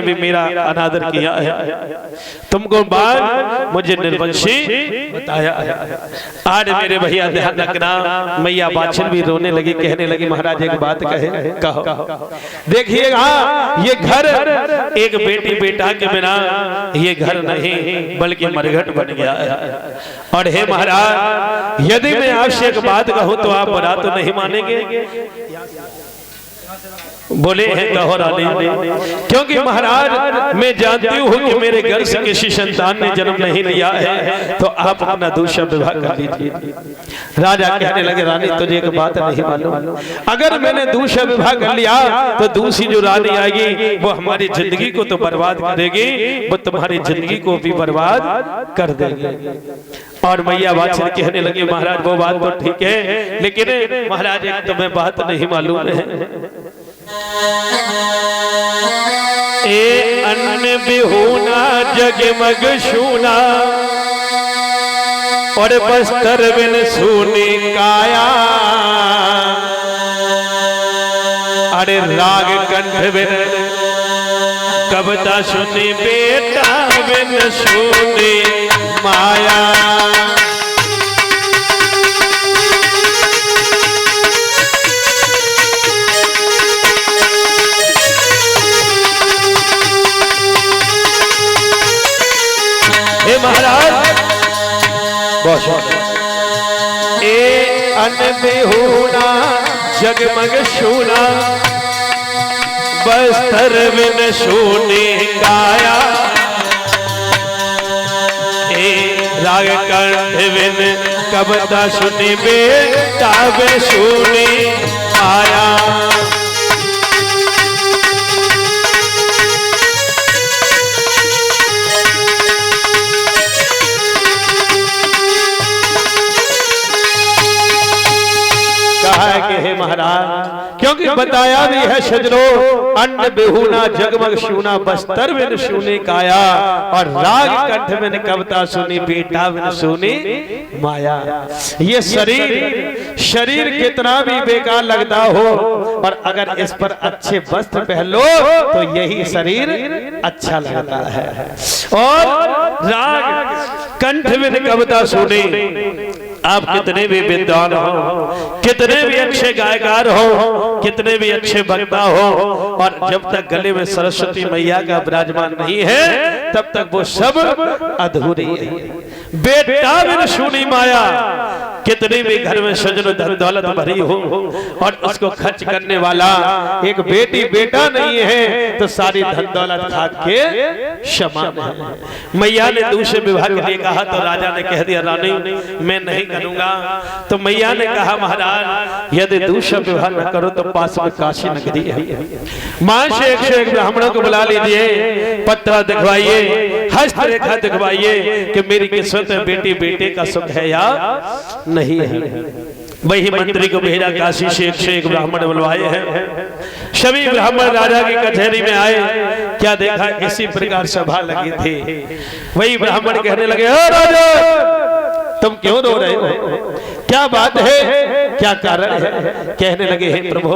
भी मेरा अनादर किया है, तुमको बात मुझे निर्वंशी बताया है। आज मेरे भैया ध्यान रखना, मैया बाछिल भी रोने लगी, कहने लगी महाराज एक बात कहो। देखिएगा ये घर एक बेटी बेटा के बिना ये घर नहीं बल्कि मरघट बन गया है। और हे महाराज यदि मैं आपसे एक बात कहूं तो आप बुरा तो नहीं मानेंगे? बोले हैं कहो रानी, क्योंकि महाराज मैं जानती हूँ कि मेरे घर से किसी संतान ने जन्म नहीं लिया है, तो आप अपना दूसरा विवाह कर लीजिए। राजा कहने लगे रानी तुझे एक बात नहीं मालूम, अगर मैंने दूसरा विवाह कर लिया तो दूसरी जो रानी आएगी वो हमारी जिंदगी को तो बर्बाद करेगी, वो तुम्हारी जिंदगी को भी बर्बाद कर देगी। और मैया बाछिल कहने लगी महाराज वो बात तो ठीक है, लेकिन महाराज एक तुम्हें बात नहीं मालूम है। ए अन्न बिहूना जगमग शूना और बस्तर बिन सूनी काया, अरे राग कंठ बिन कविता सुनी बेटा बिन सूनी माया। महाराज ए अन्न बिहूना जगमग शूना बस्तर बिन सूनी काया, ए राग कंठ बिन कविता सुनी बेटा बिन सूनी आया। हे महाराज क्योंकि बताया भी है सजनो अन्न बिहूना जगमग शूना बस्तर बिन सूनी काया, और राग कंठ बिन कविता सुनी बेटा बिन सूनी माया। ये शरीर कितना भी बेकार लगता हो और अगर इस पर अच्छे वस्त्र पहन लो तो यही शरीर अच्छा लगता है। और राग कंठ बिन कविता सुनी, आप कितने भी विद्वान हो, कितने भी अच्छे गायकार हो, कितने भी अच्छे वक्ता हो, और जब तक गले में सरस्वती मैया का विराजमान नहीं है तब तक वो सब अधूरी है। बेटा बिन सूनी माया, कितने भी घर में सजन धन दौलत भरी हो और उसको खर्च करने वाला एक बेटी बेटा नहीं है तो सारी धन दौलत खाक के समान है। मैया ने दूसरे विवाह के लिए कहा तो राजा ने कह दिया रानी मैं नहीं करूंगा। तो मैया ने कहा महाराज यदि दूसरा विवाह न करो तो पास में काशी नगरी है, मां से 101 ब्राह्मणों को बुला लीजिए, पत्रा दिखवाइए, हस्तरेखा दिखवाइए कि मेरी किस्मत में बेटी बेटे का सुख है या नहीं है। वही मंत्री को भेजा, काशी से 101 ब्राह्मण बुलवाए हैं। सभी ब्राह्मण राजा की कचहरी में आए, क्या देखा इसी प्रकार सभा लगी थी। वही ब्राह्मण कहने लगे राजा तुम क्यों रो रहे हो, क्या बात है, क्या कारण है? कहने लगे हे प्रभु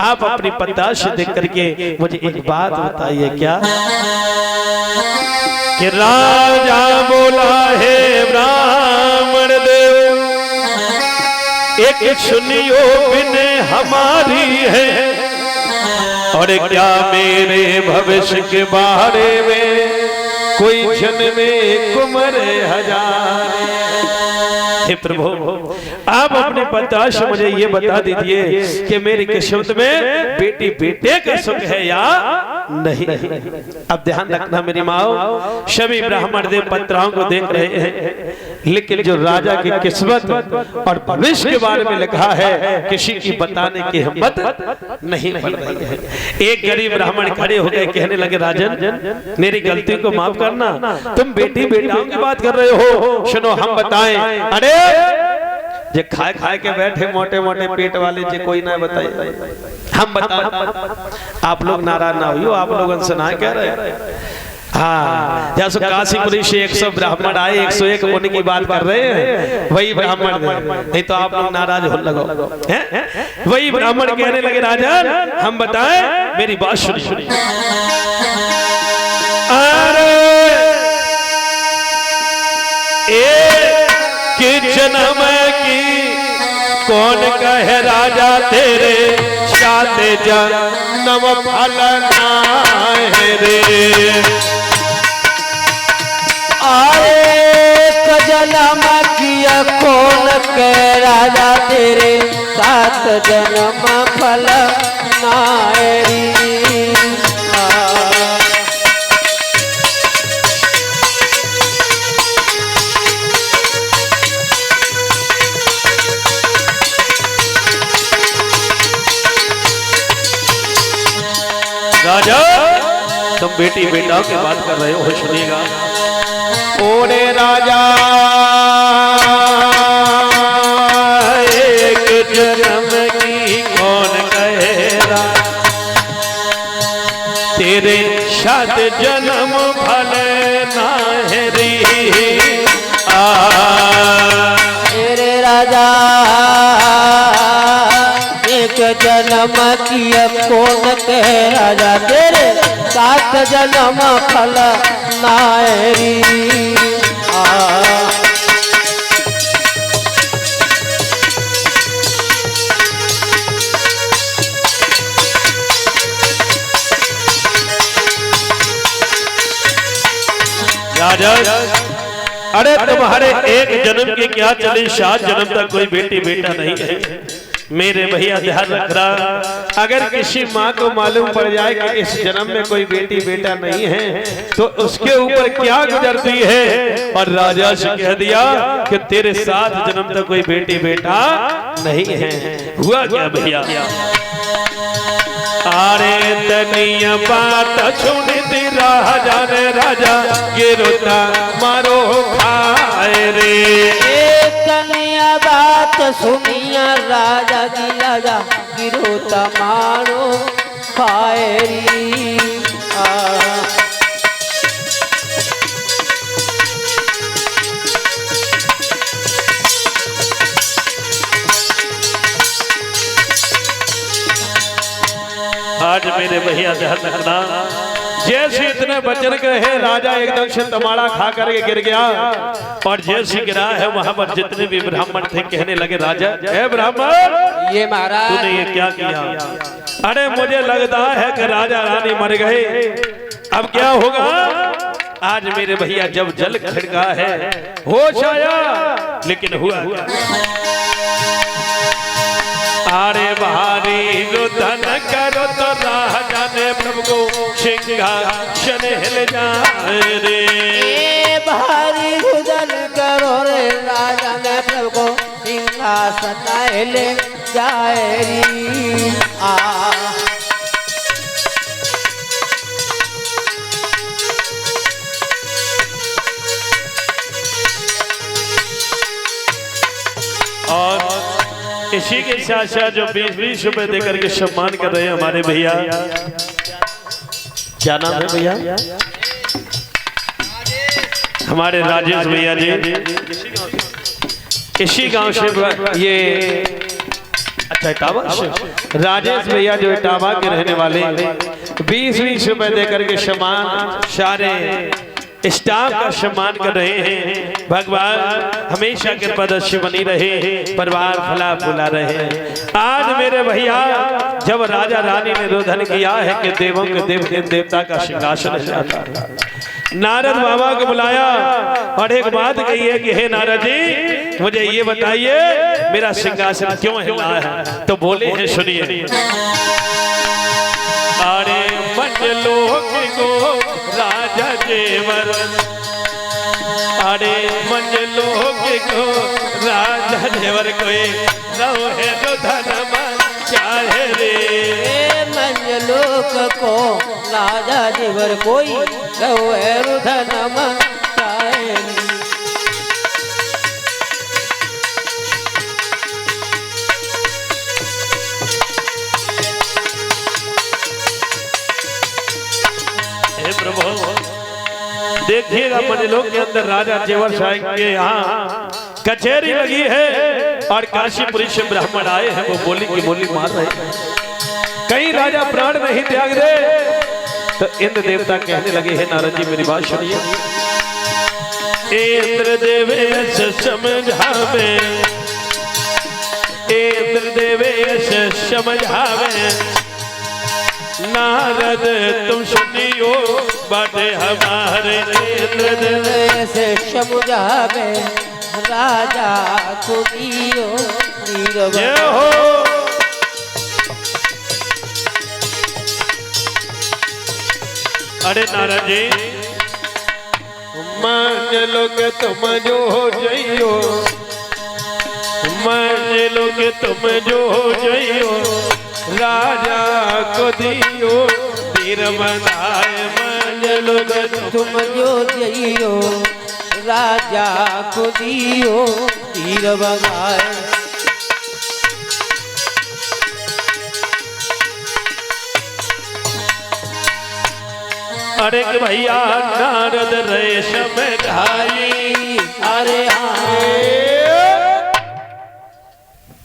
आप अपनी पत्ताश देख करके मुझे एक बात बताइए क्या कि राजा बोला है ब्राह्मण देव एक सुनियो बिन हमारी है, और क्या मेरे भविष्य के बारे में कोई क्षण में कुमर हजार। हे प्रभु आप अपने पता से मुझे ये बता दीजिए कि मेरी किस्मत में बेटी बेटे का सुख है या नहीं। अब ध्यान रखना मेरी माओ, सभी ब्राह्मण देव पत्राओं को देख रहे हैं, लेकिन जो राजा की किस्मत और भविष्य के बारे में लिखा है किसी की बताने की हिम्मत नहीं पड़ रही है। एक गरीब ब्राह्मण खड़े हो गए, कहने लगे राजन मेरी गलती को माफ करना, तुम बेटी बेटाओं की बात कर रहे हो, सुनो हम बताएं। अरे जे खाए खाए के बैठे मोटे मोटे पेट वाले जे कोई ना बताए, हम बता आप लोग नाराज ना हो, आप लोगों से ना कह रहे। हाँ जैसे काशीपुरी से 100 ब्राह्मण आए, 101 होने की बात कर रहे हैं, वही ब्राह्मण नहीं तो आप लोग नाराज हो लगो हैं? वही ब्राह्मण कहने लगे राजा हम बताएं, मेरी बात सुनिए। कौन कहे राजा तेरे सात जन्म फल नाय रे। एक जन्म किया कौन कहे राजा तेरे सात जन्म फल नायरी। राजा तुम बेटी बेटाओं की बात कर रहे हो, सुनिएगा। ओरे राजा एक जन्म की कौन कहेरा तेरे सात जन्म भले नाहरी। तेरे राजा एक जन्म किया कौन कहे राजा तेरे सात जन्म फल नायरी। राजा अरे तुम्हारे एक जन्म की क्या चली, 7 जन्म तक कोई बेटी बेटा नहीं है। मेरे भैया ध्यान रखना, अगर किसी माँ को मालूम पड़ जाए कि इस जन्म में कोई बेटी बेटा नहीं है तो उसके ऊपर क्या गुजरती है। और राजा से कह दिया कि तेरे 7 जन्म तक कोई बेटी बेटा नहीं है। हुआ क्या भैया? अरे तनिया बात सुनती राजा ने राजा गिरोता मारो खाए रे। तनिया बात सुनिया राजा की राजा गिरोता मारो खाएरी। आज मेरे भैया ध्यान रखना, जैसे इतने वचन कहे राजा एकदम से तमाड़ा खा करके गिर गया। और जैसे गिरा है वहां पर जितने भी ब्राह्मण थे कहने लगे राजा ए ब्राह्मण ये महाराज तूने ये क्या किया? अरे मुझे लगता है कि राजा रानी मर गए, अब क्या होगा? आज मेरे भैया जब जल खड़का है होश आया, लेकिन हुआ अरे भारी रुदन करो तो राजा ने प्रभु को सिंहासन हिल जाए रे। भारी रुदन करो रे राजा ने प्रभु को सिंहासन हिल जाए री। और इसी के साथ साथ जो 20-20 रुपए देकर के सम्मान कर रहे हैं हमारे भैया, क्या नाम है भैया? हमारे राजेश भैया जी, इसी गांव से ये अच्छा इटावा से राजेश भैया जो इटावा के रहने वाले 20-20 रुपए देकर के सम्मान सारे स्टाफ का सम्मान कर रहे हैं। भगवान हमेशा कृपा दृष्टि बनी रहे, परिवार फला फूला रहे। आज मेरे भैया जब राजा रानी ने रोधन किया है कि देवों के देव देवता का सिंहासन जाता, नारद बाबा को बुलाया और एक बात कही है कि हे नारद जी मुझे ये बताइए मेरा सिंहासन क्यों हिला है? तो बोले हैं सुनिए। अरे मंडलोक को राजा जेवर, अरे मंडलोक को राजा जेवर कोई रहे तो धर्म चाहे रे। मंडलोक को राजा जेवर कोई रहे धर्म चाहे रे। देखिएगा मंडलोक के अंदर राजा जेवर साहब के यहाँ कचहरी लगी है और काशीपुरी से ब्राह्मण आए हैं, वो बोली की बोली मार रहे हैं। कहीं राजा प्राण नहीं त्याग दे तो इंद्र देवता कहने लगे हैं नारद जी मेरी बात सुनिए। इंद्र देवेश समझावे इंद्र देवेश समझावे नारद तुम सुनियो बाटे हमारे इंद्र देवेश समझावे राजा को दियो जय हो। अरे नारद जी मान लो कि तुम जो हो जइयो, मान लो कि तुम जो हो जइयो राजा को दियो तीर बनाए। मान लो कि तुम जो जइयो राजा को दियो तीर बनाए। अरे कि भैया नारद रेशम ढाई। अरे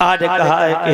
आज कहा है कि